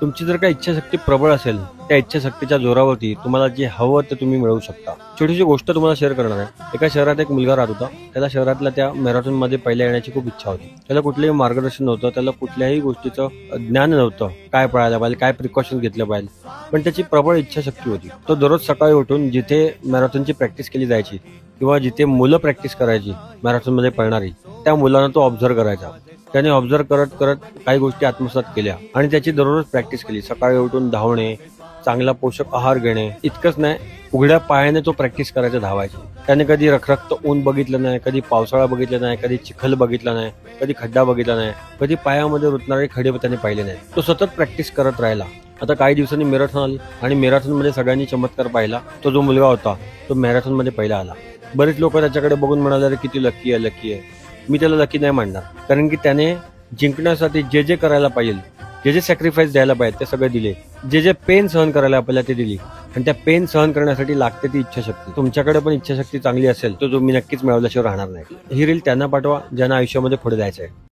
तुमची जर का इच्छाशक्ती प्रबळ असेल, त्या इच्छाशक्तीच्या जोरावरती तुम्हाला जे हवं ते तुम्ही मिळवू शकता. छोटीशी गोष्ट तुम्हाला शेअर करणार आहे. एका शहरात एक मुलगा राहत होता. त्याला शहरातल्या त्या मॅरेथॉनमध्ये पहिल्या येण्याची खूप इच्छा होती. त्याला कुठलंही मार्गदर्शन नव्हतं, त्याला कुठल्याही गोष्टीचं ज्ञान नव्हतं. काय पळायला पाहिजे, काय प्रिकॉशन घेतलं पाहिजे. पण त्याची प्रबळ इच्छाशक्ती होती. तो दररोज सकाळी उठून जिथे मॅरेथॉनची प्रॅक्टिस केली जायची किंवा जिथे मुलं प्रॅक्टिस करायची मॅरेथॉनमध्ये पळणारी, त्या मुलांना तो ऑब्झर्व्ह करायचा. त्याने ऑब्झर्व्ह करत करत काही गोष्टी आत्मसात केल्या आणि त्याची दररोज प्रॅक्टिस केली. सकाळी उठून धावणे, चांगला पोषक आहार घेणे, इतकंच नाही, उघड्या पायाने तो प्रॅक्टिस करायचा, धावायची. त्याने कधी रखरखत ऊन बघितलं नाही, कधी पावसाळा बघितला नाही, कधी चिखल बघितला नाही, कधी खड्डा बघितला नाही, कधी पायामध्ये रुतणारे खडे त्याने पाहिले नाही. तो सतत प्रॅक्टिस करत राहिला. आता काही दिवसांनी मॅरेथॉन आली आणि मॅरेथॉनमध्ये सगळ्यांनी चमत्कार पाहिला. तो जो मुलगा होता तो मॅरेथॉनमध्ये पहिला आला. बरेच लोक त्याच्याकडे बघून म्हणाले, अरे किती लकी आहे, लकी आहे. मी त्याला लकी नाही मानणार, कारण की त्याने जिंकण्यासाठी जे जे करायला पाहिजे, जे जे सॅक्रिफाईस द्यायला पाहिजे ते सगळे दिले. जे जे पेन सहन करायला आपल्याला ते दिली आणि त्या पेन सहन करण्यासाठी लागते ती इच्छाशक्ती. तुमच्याकडे पण इच्छाशक्ती चांगली असेल तर तुम्ही नक्कीच मिळवल्याशिवाय राहणार नाही. ही रील त्यांना पाठवा ज्यांना आयुष्यामध्ये पुढे जायचं आहे.